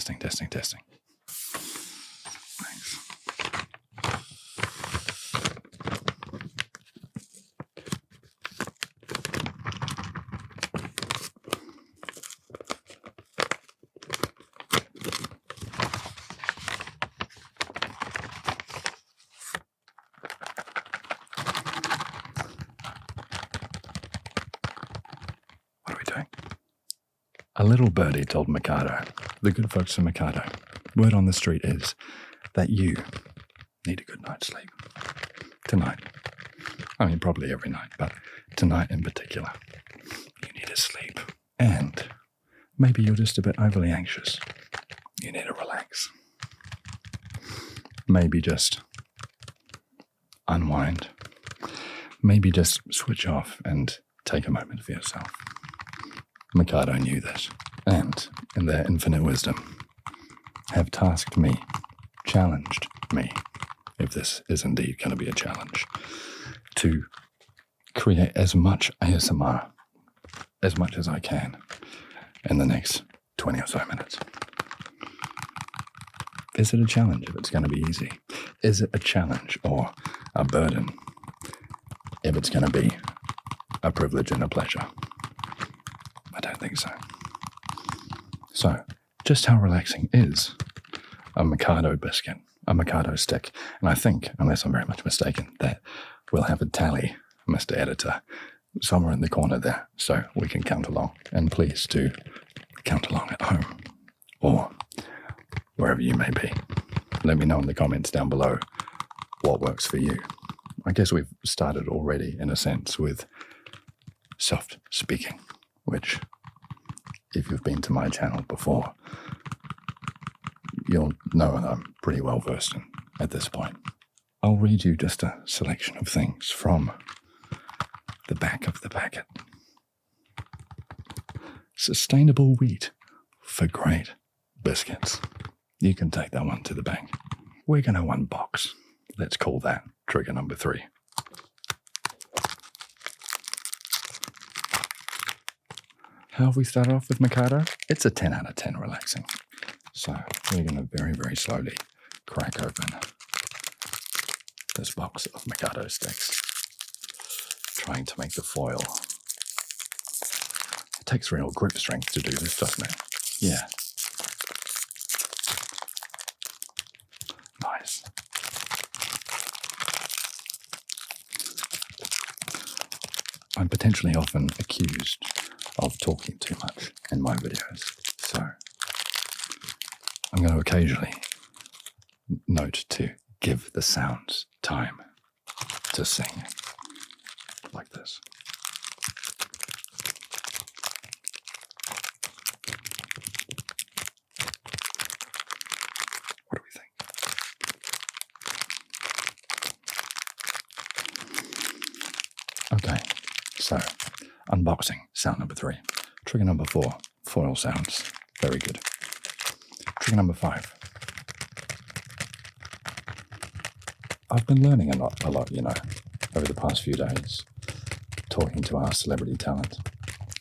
Testing. Thanks. What are we doing? A little birdie told Mikado, the good folks of Mikado, word on the street is that you need a good night's sleep. Tonight. I mean, probably every night, but tonight in particular. You need to sleep. And maybe you're just a bit overly anxious. You need to relax. Maybe just unwind. Maybe just switch off and take a moment for yourself. Mikado knew this, and in their infinite wisdom, have tasked me, challenged me, if this is indeed going to be a challenge, to create as much ASMR, as much as I can, in the next 20 or so minutes. Is it a challenge if it's going to be easy? Is it a challenge or a burden if it's going to be a privilege and a pleasure? I don't think so. So, just how relaxing is a Mikado biscuit, a Mikado stick? And I think, unless I'm very much mistaken, that we'll have a tally, Mr. Editor, somewhere in the corner there, so we can count along. And please do count along at home, or wherever you may be. Let me know in the comments down below what works for you. I guess we've started already, in a sense, with soft speaking, which, if you've been to my channel before, you'll know that I'm pretty well versed in at this point. I'll read you just a selection of things from the back of the packet. Sustainable wheat for great biscuits. You can take that one to the bank. We're going to unbox. Let's call that trigger number 3. How have we started off with Mikado? It's a 10 out of 10 relaxing. So we're going to very, very slowly crack open this box of Mikado sticks. Trying to make the foil. It takes real grip strength to do this, doesn't it? Yeah. Nice. I'm potentially often accused of talking too much in my videos, so I'm going to occasionally note to give the sounds time to sing, like this. What do we think? Okay, so unboxing, sound number 3. Trigger number 4, foil sounds. Very good. Trigger number 5. I've been learning a lot, over the past few days, talking to our celebrity talent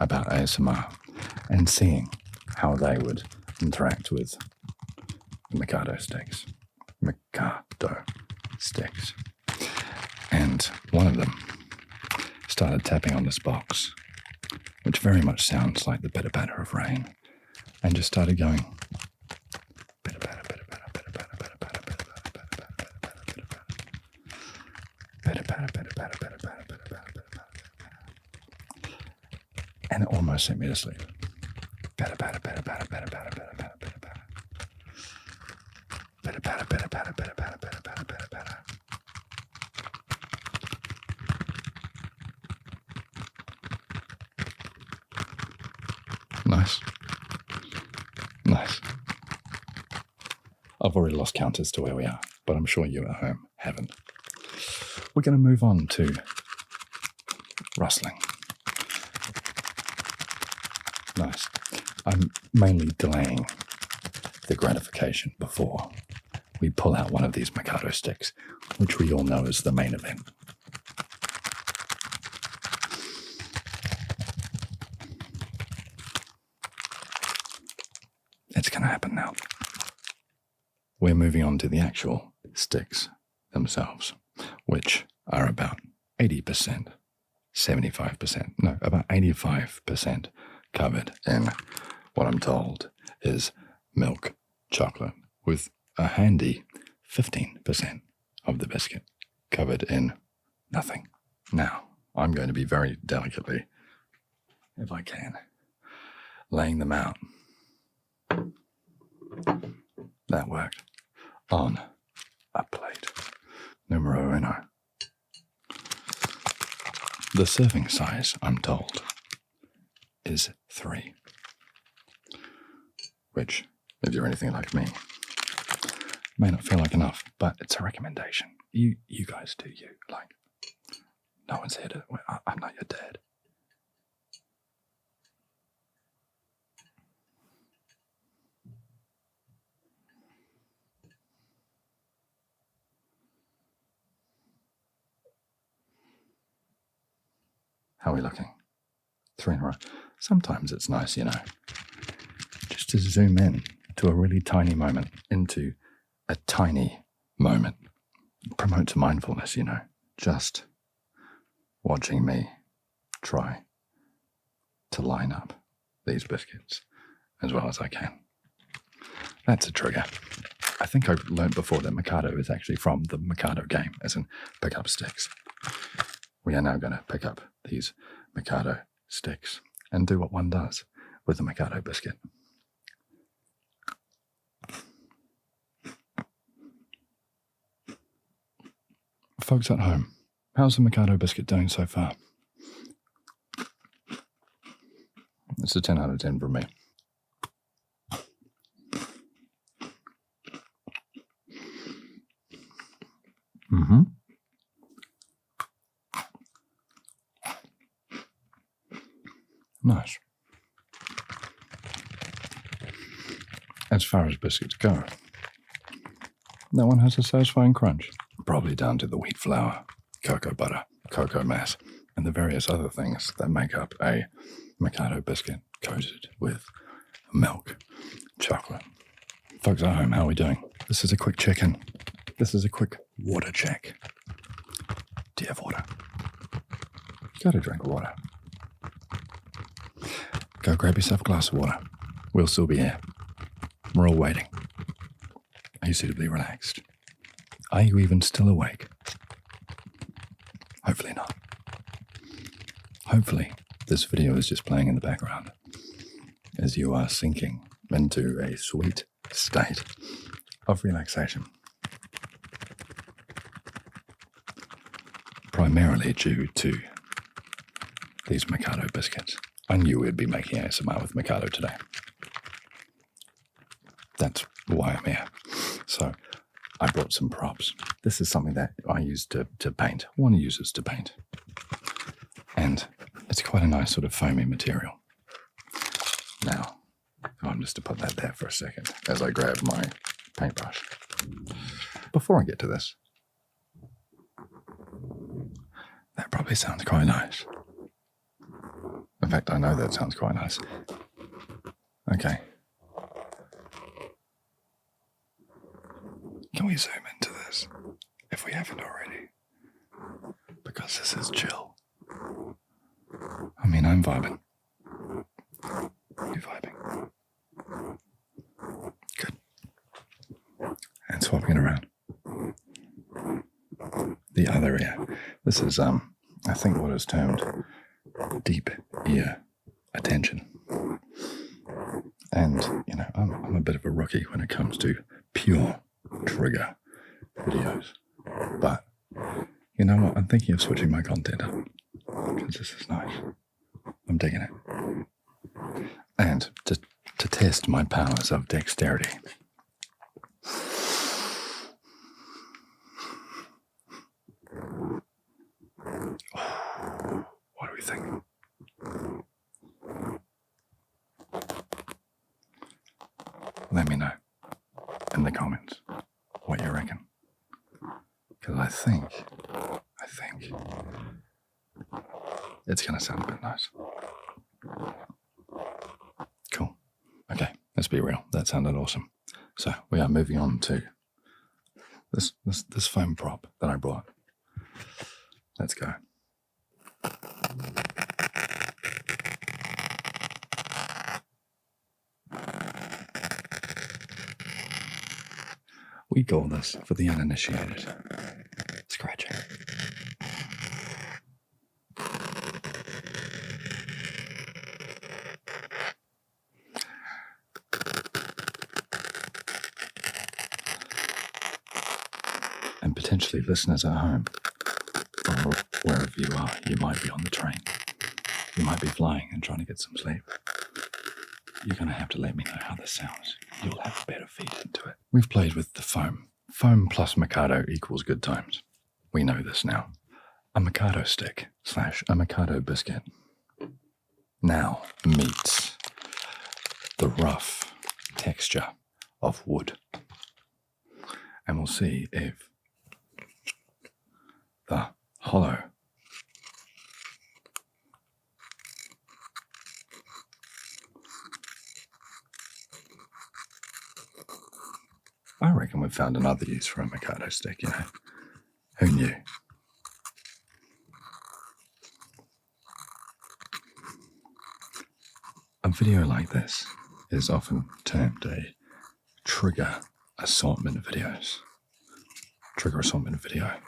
about ASMR and seeing how they would interact with the Mikado sticks. Mikado sticks. And one of them started tapping on this box, which very much sounds like the bitter batter of rain, and just started going bitter batter, bitter batter, bitter batter, bitter batter, bitter batter, bitter batter, bitter batter, bitter batter, bitter batter, bitter batter, bitter batter, bitter batter, bitter batter, and it almost sent me to sleep. Bitter batter, bitter batter, bitter batter, bitter batter, bitter batter, bitter batter, bitter batter, bitter batter, bitter batter, bitter batter. Nice. Nice. I've already lost count as to where we are, but I'm sure you at home haven't. We're going to move on to rustling. Nice. I'm mainly delaying the gratification before we pull out one of these Mikado sticks, which we all know is the main event. It's going to happen now. we're moving on to the actual sticks themselves, which are about 80%, 75%, no, about 85% covered in what I'm told is milk chocolate, with a handy 15% of the biscuit covered in nothing. Now, I'm going to be very delicately, if I can, laying them out. That worked. On a plate. Numero uno. The serving size, I'm told, is 3. Which, if you're anything like me, may not feel like enough, but it's a recommendation. You guys do you. Like, no one's here to... I'm not your dad. How are we looking? 3 in a row. Sometimes it's nice, just to zoom in to a really tiny moment, into a tiny moment. It promotes mindfulness, just watching me try to line up these biscuits as well as I can. That's a trigger. I think I've learned before that Mikado is actually from the Mikado game, as in pick up sticks. We are now going to pick up these Mikado sticks and do what one does with a Mikado biscuit. Folks at home, how's the Mikado biscuit doing so far? It's a 10 out of 10 from me. Mm-hmm. Nice. As far as biscuits go, that one has a satisfying crunch, probably down to the wheat flour, cocoa butter, cocoa mass, and the various other things that make up a Mikado biscuit coated with milk chocolate. Folks at home, how are we doing? This is a quick check-in. This is a quick water check. Do you have water? Go to drink water. Go grab yourself a glass of water. We'll still be here. We're all waiting. Are you suitably relaxed? Are you even still awake? Hopefully not. Hopefully, this video is just playing in the background as you are sinking into a sweet state of relaxation. Primarily due to these Mikado biscuits. I knew we'd be making ASMR with Mikado today. That's why I'm here. So I brought some props. This is something that I use to paint. One uses to paint. And it's quite a nice sort of foamy material. Now, I'm just to put that there for a second as I grab my paintbrush. Before I get to this, that probably sounds quite nice. In fact, I know that sounds quite nice. Okay. Can we zoom into this, if we haven't already? Because this is chill. I mean, I'm vibing. You vibing? Good. And swapping it around. The other ear. This is, I think what is termed deep ear attention. And, I'm a bit of a rookie when it comes to pure trigger videos. But, you know what? I'm thinking of switching my content up. Because this is nice. I'm digging it. And to test my powers of dexterity. What do we think? Let me know in the comments what you reckon. Because I think it's going to sound a bit nice. Cool. Okay, let's be real. That sounded awesome. So we are moving on to this foam prop that I brought. Let's go. We call this, for the uninitiated, scratching. And potentially listeners at home, or wherever you are, you might be on the train. You might be flying and trying to get some sleep. You're going to have to let me know how this sounds. You'll have a better feed into it. We've played with the foam. Foam plus Mikado equals good times. We know this now. A Mikado stick / a Mikado biscuit now meets the rough texture of wood. And we'll see if the hollow I reckon we've found another use for a Mikado stick, you know. Who knew? A video like this is often termed a trigger assortment videos. Trigger assortment video.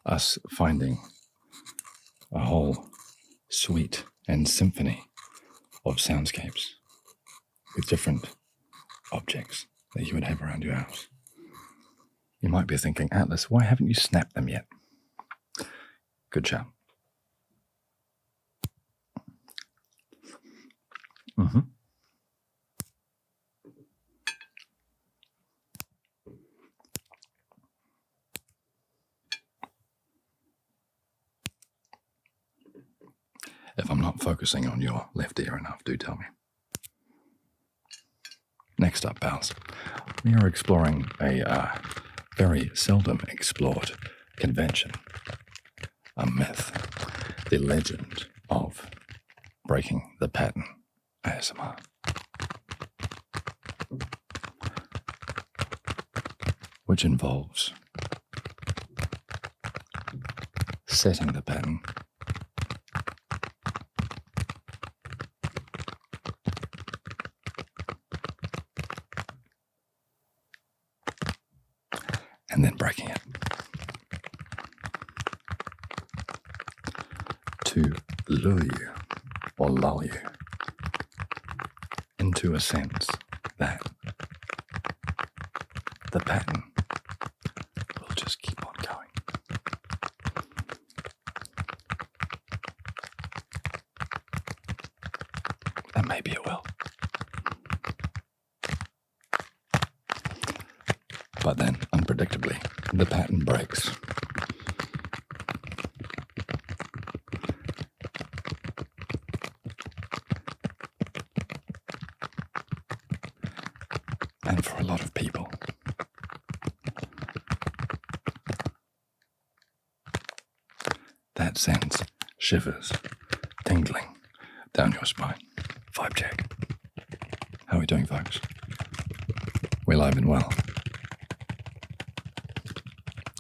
Us finding a whole suite and symphony of soundscapes with different objects that you would have around your house. You might be thinking, Atlas, why haven't you snapped them yet? Good job. If I'm not focusing on your left ear enough, do tell me. Next up, pals, we are exploring a very seldom explored convention, a myth, the legend of breaking the pattern ASMR. Which involves setting the pattern and then breaking it to lure you or lull you into a sense that the pattern will just keep on going. And maybe it will. But then, unpredictably, the pattern breaks. And for a lot of people, that sends shivers tingling down your spine. Vibe check. How are we doing, folks? We're live and well.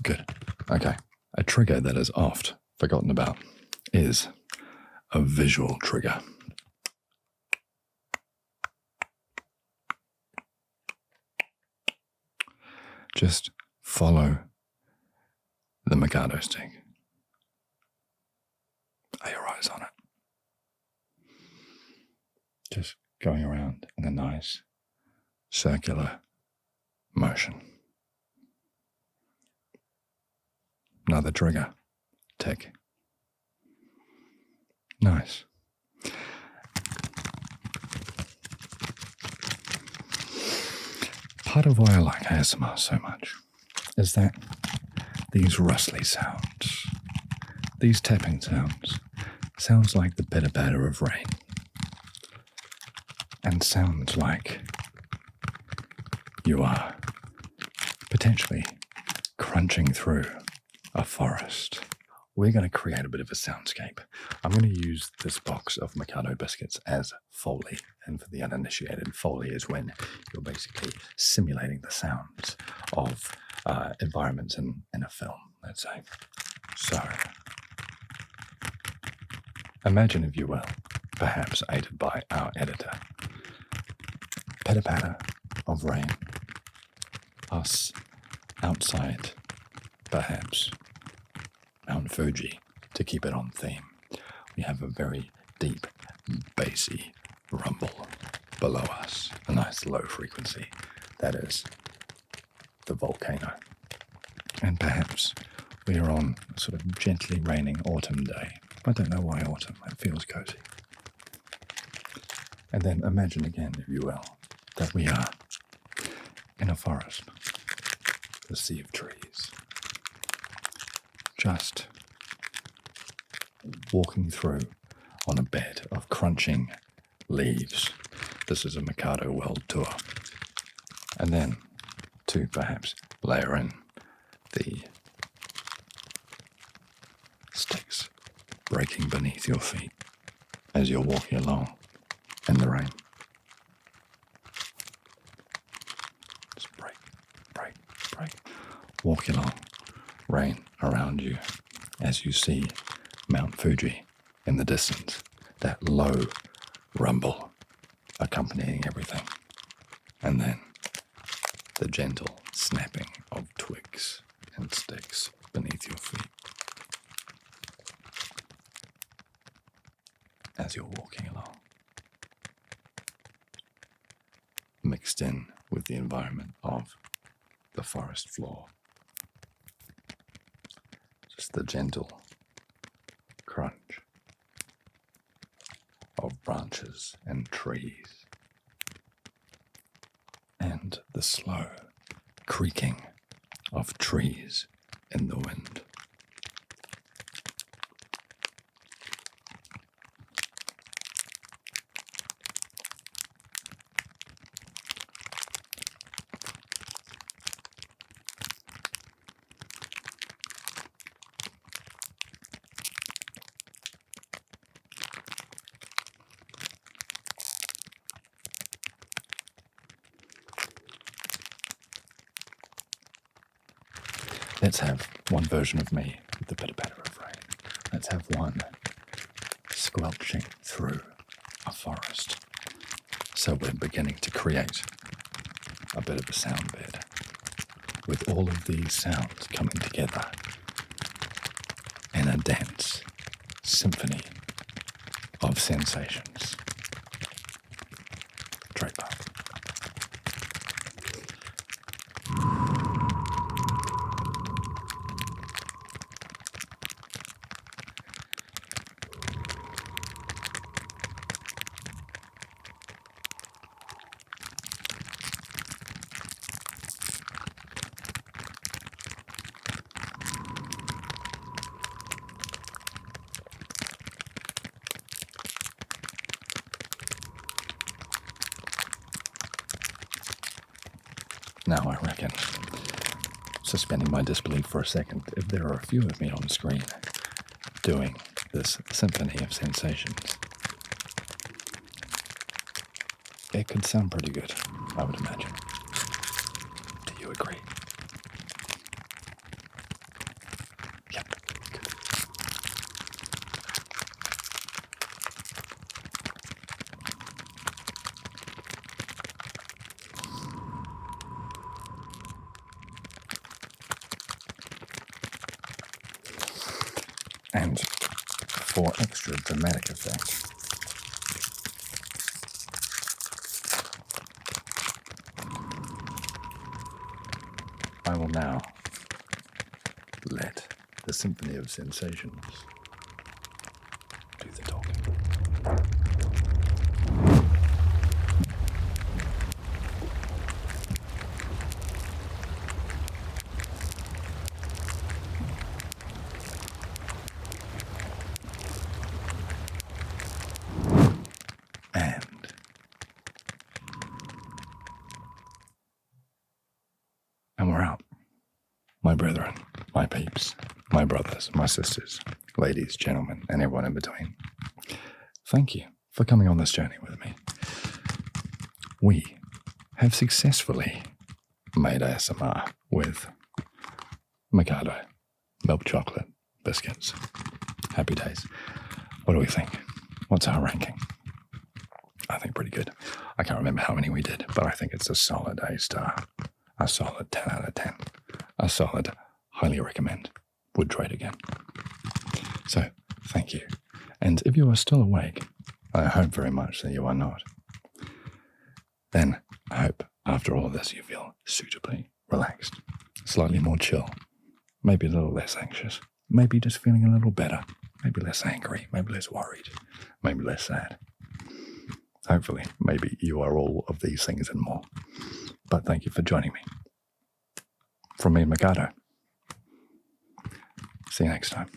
Good. Okay. A trigger that is oft forgotten about is a visual trigger. Just follow the Mikado stick. Are your eyes on it? Just going around in a nice circular motion. Another trigger. Tick. Nice. Part of why I like ASMR so much is that these rustly sounds, these tapping sounds like the pitter-patter of rain, and sounds like you are potentially crunching through a forest we're going to create a bit of a soundscape. I'm going to use this box of Mikado biscuits as Foley. And for the uninitiated, Foley is when you're basically simulating the sounds of environments in a film, let's say. So, imagine, if you will, perhaps aided by our editor, pitter-patter of rain, us outside, perhaps Mount Fuji, to keep it on theme. We have a very deep, bassy rumble below us, a nice low frequency. That is the volcano. And perhaps we are on a sort of gently raining autumn day. I don't know why autumn, it feels cozy. And then imagine again, if you will, that we are in a forest, a sea of trees, just walking through on a bed of crunching leaves. This is a Mikado world tour. And then to perhaps layer in the sticks breaking beneath your feet as you're walking along in the rain. Just break, break, break. Walking along, rain around you as you see Mount Fuji in the distance, that low rumble accompanying everything. And then the gentle snapping of twigs and sticks beneath your feet as you're walking along, mixed in with the environment of the forest floor. Just the gentle crunch of branches and trees, and the slow creaking of trees in the wind. Let's have one version of me with the pitter-patter of rain. Let's have one squelching through a forest. So we're beginning to create a bit of a sound bed with all of these sounds coming together in a dense symphony of sensations. Trademark. Now I reckon, suspending my disbelief for a second, if there are a few of me on screen doing this symphony of sensations, it could sound pretty good, I would imagine. Do you agree? Yep. Good. And for extra dramatic effect, I will now let the symphony of sensations do the talking. And we're out, my brethren, my peeps. my brothers, my sisters, ladies, gentlemen, and everyone in between. Thank you for coming on this journey with me. We have successfully made ASMR with Mikado, milk chocolate, biscuits. Happy days. What do we think? What's our ranking? I think pretty good. I can't remember how many we did, but I think it's a solid A star, a solid 10 out of 10, a solid highly recommend. Would trade again. So, thank you. And if you are still awake, I hope very much that you are not, then I hope after all of this you feel suitably relaxed, slightly more chill, maybe a little less anxious, maybe just feeling a little better, maybe less angry, maybe less worried, maybe less sad. Hopefully, maybe you are all of these things and more. But thank you for joining me. From me, Mikado. See you next time.